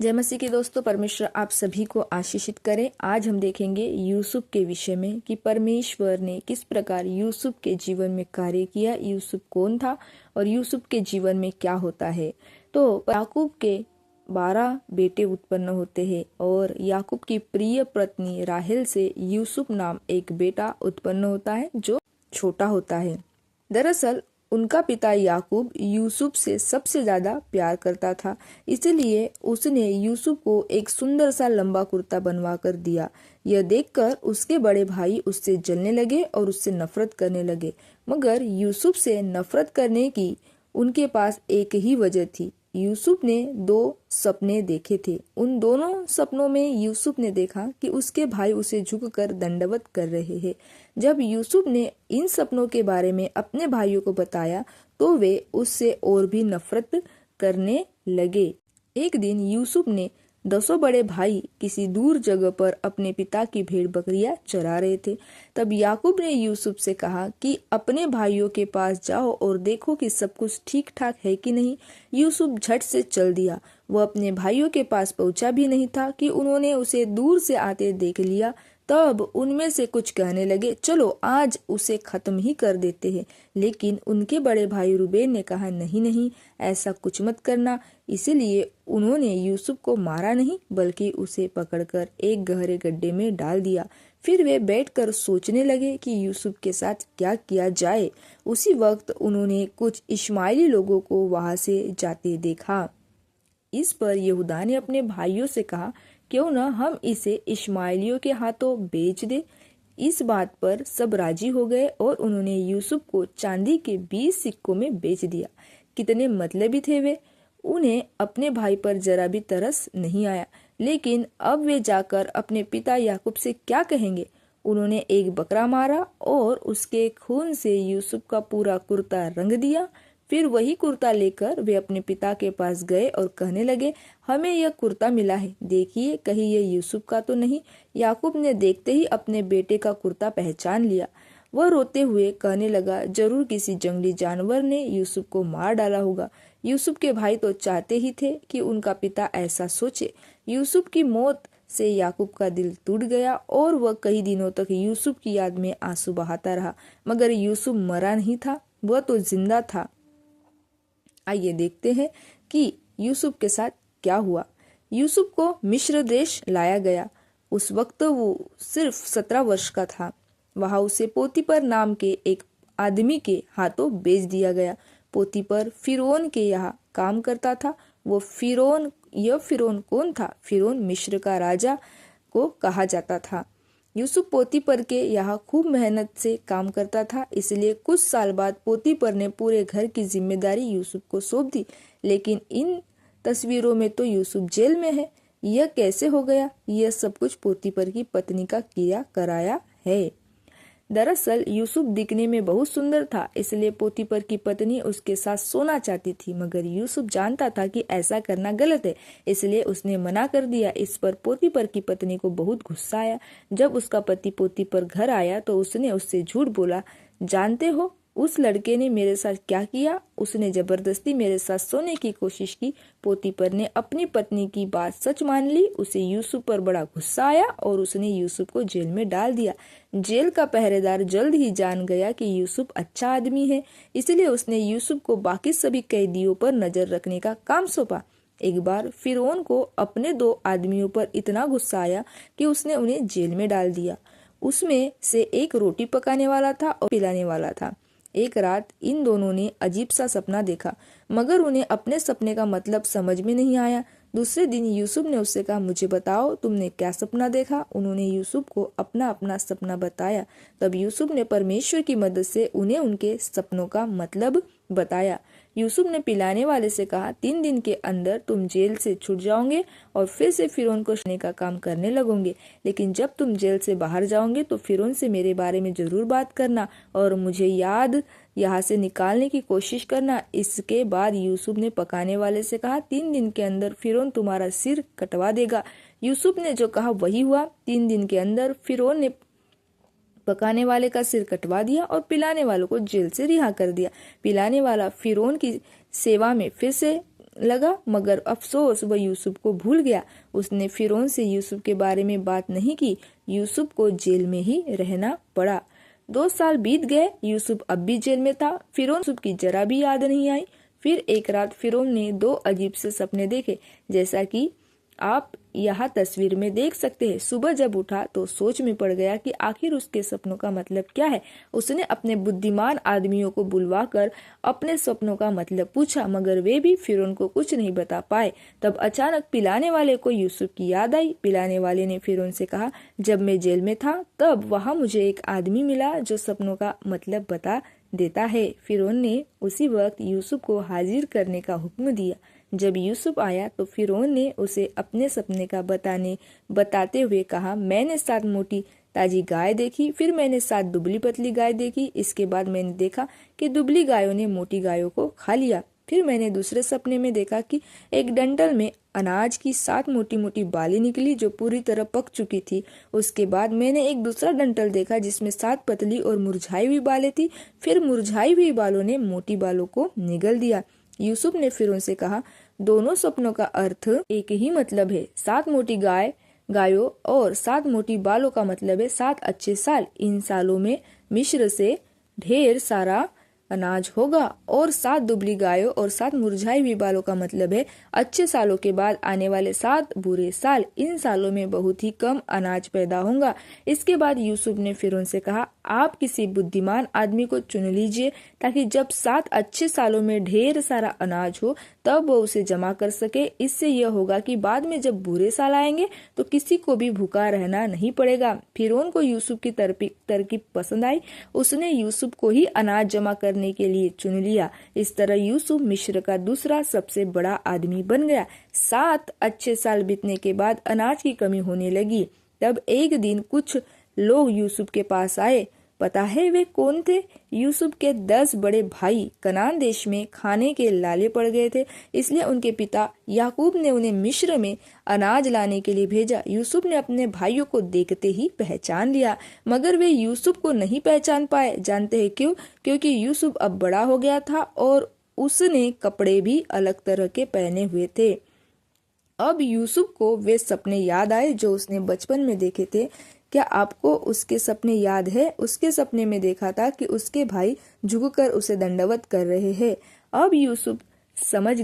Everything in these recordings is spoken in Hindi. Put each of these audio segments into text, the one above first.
जय मसीह के दोस्तों, परमेश्वर आप सभी को आशीषित करे। आज हम देखेंगे यूसुफ के विषय में कि परमेश्वर ने किस प्रकार यूसुफ के जीवन में कार्य किया, यूसुफ कौन था और यूसुफ के जीवन में क्या होता है। तो याकूब के 12 बेटे उत्पन्न होते हैं और याकूब की प्रिय पत्नी राहेल से यूसुफ नाम एक बेटा उत्पन्न होता है जो छोटा होता है। दरअसल उनका पिता याकूब यूसुफ से सबसे ज्यादा प्यार करता था, इसलिए उसने यूसुफ को एक सुंदर सा लंबा कुर्ता बनवा कर दिया। यह देखकर उसके बड़े भाई उससे जलने लगे और उससे नफरत करने लगे, मगर यूसुफ से नफरत करने की उनके पास एक ही वजह थी। यूसुफ ने 2 सपने देखे थे। उन दोनों सपनों में यूसुफ ने देखा कि उसके भाई उसे झुककर दंडवत कर रहे हैं। जब यूसुफ ने इन सपनों के बारे में अपने भाइयों को बताया तो वे उससे और भी नफरत करने लगे। एक दिन यूसुफ ने 10 बड़े भाई किसी दूर जगह पर अपने पिता की भेड़ बकरियां चरा रहे थे। तब याकूब ने यूसुफ से कहा कि अपने भाइयों के पास जाओ और देखो कि सब कुछ ठीक ठाक है कि नहीं। यूसुफ झट से चल दिया। वह अपने भाइयों के पास पहुंचा भी नहीं था कि उन्होंने उसे दूर से आते देख लिया। तब उनमें से कुछ कहने लगे, चलो आज उसे खत्म ही कर देते हैं। लेकिन उनके बड़े भाई रूबेन ने कहा, नहीं नहीं, ऐसा कुछ मत करना। इसीलिए उन्होंने यूसुफ को मारा नहीं बल्कि उसे पकड़कर एक गहरे गड्ढे में डाल दिया। फिर वे बैठकर सोचने लगे कि यूसुफ के साथ क्या किया जाए। उसी वक्त उन्होंने कुछ इश्माइली लोगों को वहां से जाते देखा। इस पर यहूदा ने अपने भाइयों से कहा, क्यों न हम इसे इश्माइलियों के हाथों बेच दे। इस बात पर सब राजी हो गए और उन्होंने यूसुफ को चांदी के 20 सिक्कों में बेच दिया। कितने मतलबी थे वे। उन्हें अपने भाई पर जरा भी तरस नहीं आया। लेकिन अब वे जाकर अपने पिता याकूब से क्या कहेंगे। उन्होंने एक बकरा मारा और उसके खून से यूसुफ का पूरा कुर्ता रंग दिया। फिर वही कुर्ता लेकर वे अपने पिता के पास गए और कहने लगे, हमें यह कुर्ता मिला है, देखिए कहीं यह यूसुफ का तो नहीं। याकूब ने देखते ही अपने बेटे का कुर्ता पहचान लिया। वह रोते हुए कहने लगा, जरूर किसी जंगली जानवर ने यूसुफ को मार डाला होगा। यूसुफ के भाई तो चाहते ही थे कि उनका पिता ऐसा सोचे। यूसुफ की मौत से याकूब का दिल टूट गया और वह कई दिनों तक यूसुफ की याद में आंसू बहाता रहा। मगर यूसुफ मरा नहीं था, वह तो जिंदा था। आइए देखते हैं कि यूसुफ के साथ क्या हुआ। यूसुफ को मिस्र देश लाया गया। उस वक्त वो सिर्फ 17 वर्ष का था। वहां उसे पोतीपर नाम के एक आदमी के हाथों बेच दिया गया। पोतीपर फिरौन के यहाँ काम करता था। यह फिरौन कौन था? फिरौन मिस्र का राजा को कहा जाता था। यूसुफ पोतीपर के यहाँ खूब मेहनत से काम करता था, इसलिए कुछ साल बाद पोतीपर ने पूरे घर की जिम्मेदारी यूसुफ को सौंप दी। लेकिन इन तस्वीरों में तो यूसुफ जेल में है। यह कैसे हो गया? यह सब कुछ पोतीपर की पत्नी का किया कराया है। दरअसल यूसुफ दिखने में बहुत सुंदर था, इसलिए पोतीपर की पत्नी उसके साथ सोना चाहती थी, मगर यूसुफ जानता था कि ऐसा करना गलत है, इसलिए उसने मना कर दिया। इस पर पोतीपर की पत्नी को बहुत गुस्सा आया। जब उसका पति पोतीपर घर आया तो उसने उससे झूठ बोला, जानते हो उस लड़के ने मेरे साथ क्या किया? उसने जबरदस्ती मेरे साथ सोने की कोशिश की। पोतीपर ने अपनी पत्नी की बात सच मान ली। उसे यूसुफ पर बड़ा गुस्सा आया और उसने यूसुफ को जेल में डाल दिया। जेल का पहरेदार जल्द ही जान गया कि यूसुफ अच्छा आदमी है, इसलिए उसने यूसुफ को बाकी सभी कैदियों पर नजर रखने का काम सौंपा। एक बार फिरौन को अपने 2 आदमियों पर इतना गुस्सा आया कि उसने उन्हें जेल में डाल दिया। उसमें से एक रोटी पकाने वाला था और पिलाने वाला था। एक रात इन दोनों ने अजीब सा सपना देखा, मगर उन्हें अपने सपने का मतलब समझ में नहीं आया। दूसरे दिन यूसुफ ने उससे कहा, मुझे बताओ तुमने क्या सपना देखा? उन्होंने यूसुफ को अपना अपना सपना बताया। तब यूसुफ ने परमेश्वर की मदद से उन्हें उनके सपनों का मतलब बताया। यूसुफ ने पिलाने वाले से कहा, 3 दिन के अंदर तुम जेल से छूट जाओगे और फिर से फिरौन को सोने का काम करने लगोगे। लेकिन जब तुम जेल से बाहर जाओगे तो फिरौन से मेरे बारे में जरूर बात करना और मुझे यहाँ से निकालने की कोशिश करना। इसके बाद यूसुफ ने पकाने वाले से कहा, 3 दिन के अंदर फिरौन तुम्हारा सिर कटवा देगा। यूसुफ ने जो कहा वही हुआ। 3 दिन के अंदर फिरौन ने पकाने वाले का सिर कटवा दिया और पिलाने वालों को जेल से रिहा कर दिया। पिलाने वाला फिरौन की सेवा में फिर से लगा, मगर अफसोस वह यूसुफ को भूल गया। उसने फिरौन से यूसुफ के बारे में बात नहीं की। यूसुफ को जेल में ही रहना पड़ा। 2 साल बीत गए, यूसुफ अब भी जेल में था। फिरौन यूसुफ की जरा भी याद नहीं आई। फिर एक रात फिरौन ने 2 अजीब से सपने देखे, जैसा कि आप यहाँ तस्वीर में देख सकते हैं। सुबह जब उठा तो सोच में पड़ गया कि आखिर उसके सपनों का मतलब क्या है। उसने अपने बुद्धिमान आदमियों को बुलवाकर अपने सपनों का मतलब पूछा, मगर वे भी फिरौन को कुछ नहीं बता पाए। तब अचानक पिलाने वाले को यूसुफ की याद आई। पिलाने वाले ने फिरौन से कहा, जब मैं जेल में था तब वहाँ मुझे एक आदमी मिला जो सपनों का मतलब बता देता है। फिरौन ने उसी वक्त यूसुफ को हाजिर करने का हुक्म दिया। जब यूसुफ आया तो फिरौन ने उसे अपने सपने का बताते हुए कहा, मैंने 7 मोटी ताजी गाय देखी, फिर मैंने 7 दुबली पतली गाय देखी। इसके बाद मैंने देखा कि दुबली गायों ने मोटी गायों को खा लिया। फिर मैंने दूसरे सपने में देखा कि एक डंठल में अनाज की 7 मोटी मोटी बालें निकली जो पूरी तरह पक चुकी थी। उसके बाद मैंने एक दूसरा डंठल देखा जिसमें 7 पतली और मुरझाई हुई बालें थी। फिर मुरझाई हुई बालों ने मोटी बालों को निगल दिया। यूसुफ ने फिरौन से कहा, दोनों सपनों का अर्थ एक ही मतलब है। 7 मोटी गायों और 7 मोटी बालों का मतलब है 7 अच्छे साल। इन सालों में मिस्र से ढेर सारा अनाज होगा। और 7 दुबली गायों और 7 मुरझाई हुई बालों का मतलब है अच्छे सालों के बाद आने वाले 7 बुरे साल। इन सालों में बहुत ही कम अनाज पैदा होगा। इसके बाद यूसुफ ने फिरौन से कहा, आप किसी बुद्धिमान आदमी को चुन लीजिए ताकि जब 7 अच्छे सालों में ढेर सारा अनाज हो तब वो उसे जमा कर सके। इससे यह होगा कि बाद में जब बुरे साल आएंगे तो किसी को भी भूखा रहना नहीं पड़ेगा। फिरौन को यूसुफ की तरकीब पसंद आई। उसने यूसुफ को ही अनाज जमा करने के लिए चुन लिया। इस तरह यूसुफ मिस्र का दूसरा सबसे बड़ा आदमी बन गया। 7 अच्छे साल बीतने के बाद अनाज की कमी होने लगी। तब एक दिन कुछ लोग यूसुफ के पास आए। पता है वे कौन थे? यूसुफ के 10 बड़े भाई कनान देश में खाने के लाले पड़ गए थे, इसलिए उनके पिता याकूब ने उन्हें मिस्र में अनाज लाने के लिए भेजा। यूसुफ ने अपने भाइयों को देखते ही पहचान लिया, मगर वे यूसुफ को नहीं पहचान पाए। जानते हैं क्यों? क्योंकि यूसुफ अब बड़ा हो गया था और उसने कपड़े भी अलग तरह के पहने हुए थे। अब यूसुफ को वे सपने याद आए जो उसने बचपन में देखे थे। क्या आपको उसके सपने याद है? उसके सपने में देखा था कि उसके भाई झुककर उसे दंडवत कर रहे हैं। अब यूसुफ समझ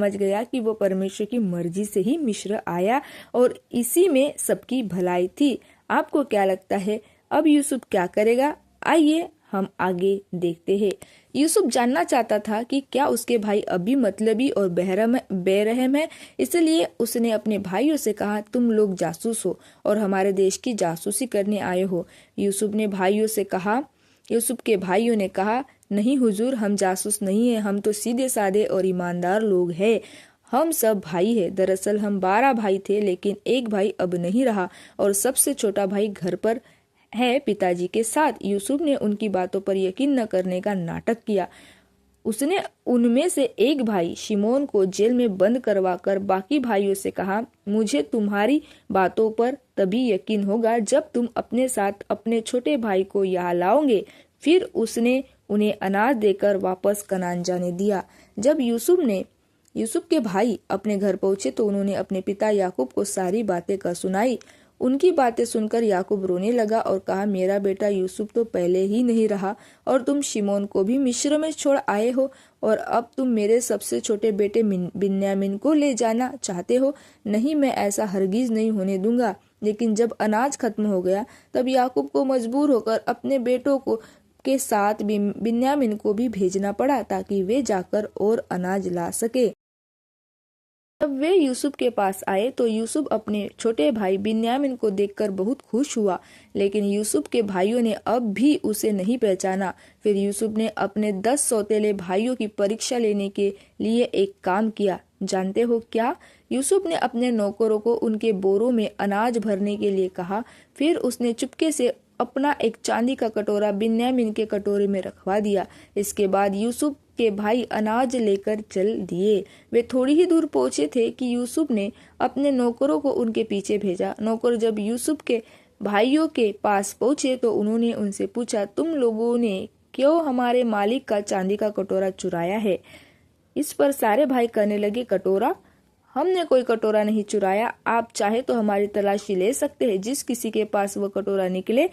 गया कि वो परमेश्वर की मर्जी से ही मिस्र आया और इसी में सबकी भलाई थी। आपको क्या लगता है अब यूसुफ क्या करेगा? आइए हम आगे देखते हैं। यूसुफ जानना चाहता था कि क्या उसके भाई अभी मतलबी और बेरहम है, इसलिए उसने अपने भाइयों से कहा, तुम लोग जासूस हो और हमारे देश की जासूसी करने आए हो। यूसुफ के भाइयों ने कहा, नहीं हुजूर, हम जासूस नहीं है, हम तो सीधे साधे और ईमानदार लोग हैं। हम सब भाई हैं। दरअसल हम 12 भाई थे, लेकिन एक भाई अब नहीं रहा और सबसे छोटा भाई घर पर है पिताजी के साथ। यूसुफ ने उनकी बातों पर यकीन न करने का नाटक किया। उसने उनमें से एक भाई शिमोन को जेल में बंद करवाकर बाकी भाइयों से कहा, मुझे तुम्हारी बातों पर तभी यकीन होगा जब तुम अपने साथ अपने छोटे भाई को यहाँ लाओगे। फिर उसने उन्हें अनाज देकर वापस कनान जाने दिया। जब यूसुफ के भाई अपने घर पहुंचे तो उन्होंने अपने पिता याकूब को सारी बातें कर सुनाई। उनकी बातें सुनकर याकूब रोने लगा और कहा, मेरा बेटा यूसुफ तो पहले ही नहीं रहा और तुम शिमोन को भी मिस्र में छोड़ आए हो और अब तुम मेरे सबसे छोटे बेटे बिन्यामीन को ले जाना चाहते हो। नहीं, मैं ऐसा हरगिज नहीं होने दूंगा। लेकिन जब अनाज खत्म हो गया तब याकूब को मजबूर होकर अपने बेटों के साथ बिन्यामीन को भी भेजना पड़ा ताकि वे जाकर और अनाज ला सके। जब वे यूसुफ के पास आए तो यूसुफ अपने छोटे भाई बिन्यामीन को देखकर बहुत खुश हुआ, लेकिन यूसुफ के भाइयों ने अब भी उसे नहीं पहचाना। फिर यूसुफ ने अपने 10 सौतेले भाइयों की परीक्षा लेने के लिए एक काम किया। जानते हो क्या? यूसुफ ने अपने नौकरों को उनके बोरों में अनाज भरने के लिए कहा। फिर उसने चुपके से अपना एक चांदी का कटोरा बिन्यामीन के कटोरे में रखवा दिया। इसके बाद यूसुफ के भाई अनाज लेकर चल दिए। वे थोड़ी ही दूर पहुंचे थे कि यूसुफ ने अपने नौकरों को उनके पीछे भेजा। नौकर जब यूसुफ के भाइयों के पास पहुंचे तो उन्होंने उनसे पूछा, तुम लोगों ने क्यों हमारे मालिक का चांदी का कटोरा चुराया है? इस पर सारे भाई कहने लगे, कटोरा? हमने कोई कटोरा नहीं चुराया। आप चाहे तो हमारी तलाशी ले सकते हैं। जिस किसी के पास वो कटोरा निकले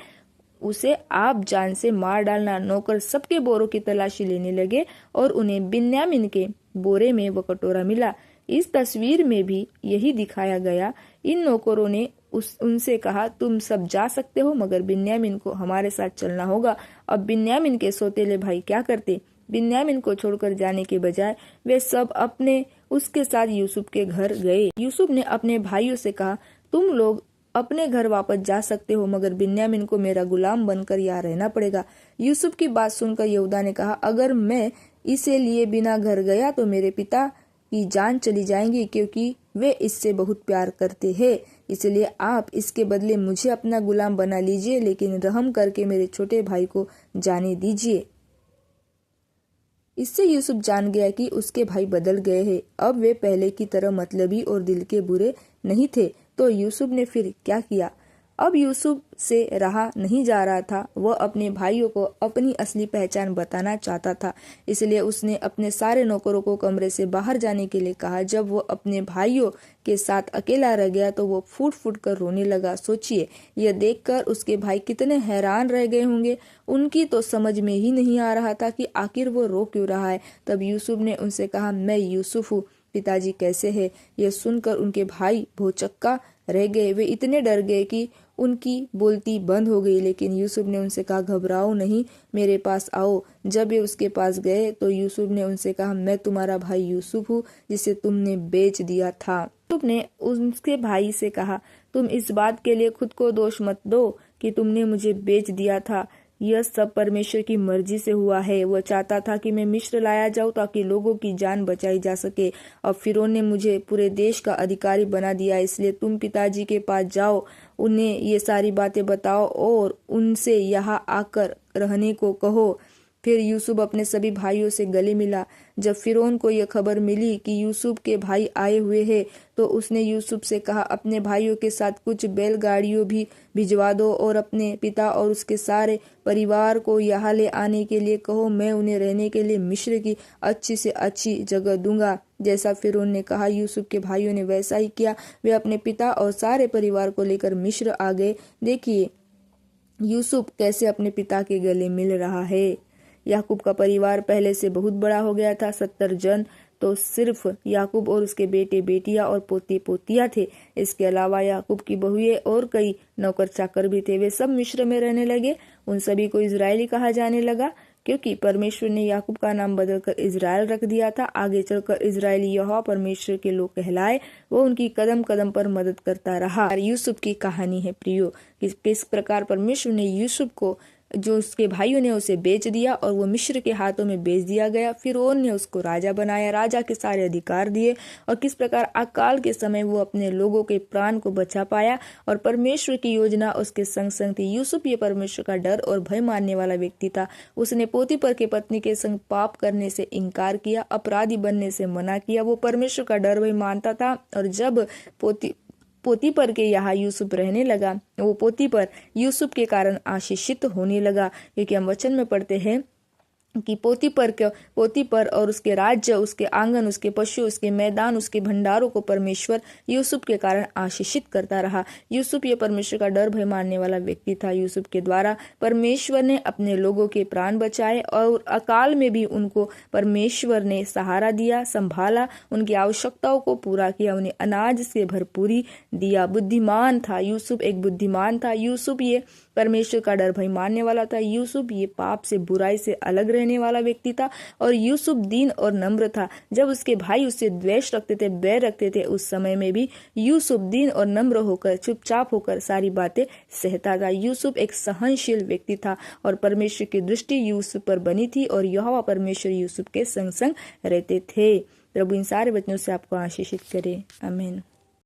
उसे आप जान से मार डालना। नौकर सबके बोरों की तलाशी लेने लगे और उन्हें बिन्यामीन के बोरे में वो कटोरा मिला। इस तस्वीर में भी यही दिखाया गया। इन नौकरों ने उनसे कहा, तुम सब जा सकते हो, मगर बिन्यामीन को हमारे साथ चलना होगा। अब बिन्यामीन के सौतेले भाई क्या करते? बिन्यामीन को छोड़कर जाने के बजाय वे सब अपने उसके साथ यूसुफ के घर गए। यूसुफ ने अपने भाइयों से कहा, तुम लोग अपने घर वापस जा सकते हो, मगर बिन्यामीन को मेरा गुलाम बनकर यहाँ रहना पड़ेगा। यूसुफ की बात सुनकर यहूदा ने कहा, अगर मैं इसे लिए बिना घर गया तो मेरे पिता की जान चली जाएगी, क्योंकि वे इससे बहुत प्यार करते हैं। इसलिए आप इसके बदले मुझे अपना गुलाम बना लीजिए, लेकिन रहम करके मेरे छोटे भाई को जाने दीजिए। इससे यूसुफ जान गया कि उसके भाई बदल गए हैं। अब वे पहले की तरह मतलबी और दिल के बुरे नहीं थे। तो यूसुफ ने फिर क्या किया? अब यूसुफ से रहा नहीं जा रहा था। वह अपने भाइयों को अपनी असली पहचान बताना चाहता था। इसलिए उसने अपने सारे नौकरों को कमरे से बाहर जाने के लिए कहा। जब वो अपने भाइयों के साथ अकेला रह गया तो वो फूट फूट कर रोने लगा। सोचिए, यह देखकर उसके भाई कितने हैरान रह गए होंगे। उनकी तो समझ में ही नहीं आ रहा था कि आखिर वो रो क्यों रहा है। तब यूसुफ ने उनसे कहा, मैं यूसुफ हूँ, पिताजी कैसे है? यह सुनकर उनके भाई भौचक्का रह गए। वे इतने डर गए कि उनकी बोलती बंद हो गई। लेकिन यूसुफ ने उनसे कहा, घबराओ नहीं, मेरे पास आओ। जब वे उसके पास गए तो यूसुफ ने उनसे कहा, मैं तुम्हारा भाई यूसुफ हूँ, जिसे तुमने बेच दिया था। यूसुफ ने उसके भाई से कहा, तुम इस बात के लिए खुद को दोष मत दो कि तुमने मुझे बेच दिया था। यह सब परमेश्वर की मर्जी से हुआ है। वह चाहता था कि मैं मिस्र लाया जाऊं ताकि लोगों की जान बचाई जा सके। अब फिरौन ने मुझे पूरे देश का अधिकारी बना दिया। इसलिए तुम पिताजी के पास जाओ, उन्हें ये सारी बातें बताओ और उनसे यहाँ आकर रहने को कहो। फिर यूसुफ अपने सभी भाइयों से गले मिला। जब फिरौन को यह खबर मिली कि यूसुफ के भाई आए हुए हैं तो उसने यूसुफ से कहा, अपने भाइयों के साथ कुछ बैलगाड़ियों भी भिजवा दो और अपने पिता और उसके सारे परिवार को यहाँ ले आने के लिए कहो। मैं उन्हें रहने के लिए मिस्र की अच्छी से अच्छी जगह दूंगा। जैसा फिरौन ने कहा, यूसुफ के भाइयों ने वैसा ही किया। वे अपने पिता और सारे परिवार को लेकर मिस्र आ गए। देखिए यूसुफ कैसे अपने पिता के गले मिल रहा है। याकूब का परिवार पहले से बहुत बड़ा हो गया था। 70 जन तो सिर्फ याकूब और उसके बेटे बेटियां और पोती पोतियां थे। इसके अलावा याकूब की बहुएं और कई नौकर चाकर भी थे। वे सब मिस्र में रहने लगे। उन सभी को इजरायली कहा जाने लगा, क्योंकि परमेश्वर ने याकूब का नाम बदलकर इजराइल रख दिया था। आगे चलकर इजरायली यहोवा परमेश्वर के लोग कहलाए। वो उनकी कदम कदम पर मदद करता रहा। यूसुफ की कहानी है प्रियो, किस प्रकार परमेश्वर ने यूसुफ को, जो उसके भाइयों ने उसे बेच दिया और वो मिस्र के हाथों में बेच दिया गया। फिरौन ने उसको राजा बनाया, राजा के सारे अधिकार दिए और किस प्रकार अकाल के समय वो अपने लोगों के प्राण को बचा पाया और परमेश्वर की योजना उसके संग संग थी। यूसुफ ये परमेश्वर का डर और भय मानने वाला व्यक्ति था। उसने पोतीफर के पत्नी के संग पाप करने से इनकार किया, अपराधी बनने से मना किया। वो परमेश्वर का डर भय मानता था और जब पोतीफर के यहाँ यूसुफ रहने लगा, वो पोतीफर यूसुफ के कारण आशीषित होने लगा, क्योंकि हम वचन में पढ़ते हैं कि पोतीफर और उसके राज्य, उसके आंगन, उसके पशु, उसके मैदान, उसके भंडारों को परमेश्वर यूसुफ के कारण आशीषित करता रहा। यूसुफ ये परमेश्वर का डर भय मानने वाला व्यक्ति था। यूसुफ के द्वारा परमेश्वर ने अपने लोगों के प्राण बचाए और अकाल में भी उनको परमेश्वर ने सहारा दिया, संभाला, उनकी आवश्यकताओं को पूरा किया, उन्हें अनाज से भरपूरी दिया। बुद्धिमान था यूसुफ, एक बुद्धिमान था यूसुफ। ये परमेश्वर का डर भय मानने वाला था। यूसुफ ये पाप से, बुराई से अलग रहने वाला व्यक्ति था और यूसुफ दीन और नम्र था। जब उसके भाई उससे द्वेष रखते थे, बैर रखते थे, उस समय में भी यूसुफ दीन और नम्र होकर, चुपचाप होकर सारी बातें सहता था। यूसुफ एक सहनशील व्यक्ति था और परमेश्वर की दृष्टि यूसुफ पर बनी थी और यहोवा परमेश्वर यूसुफ के संग संग रहते थे। प्रभु इन सारे वचनों से आपको आशीषित करे। आमीन।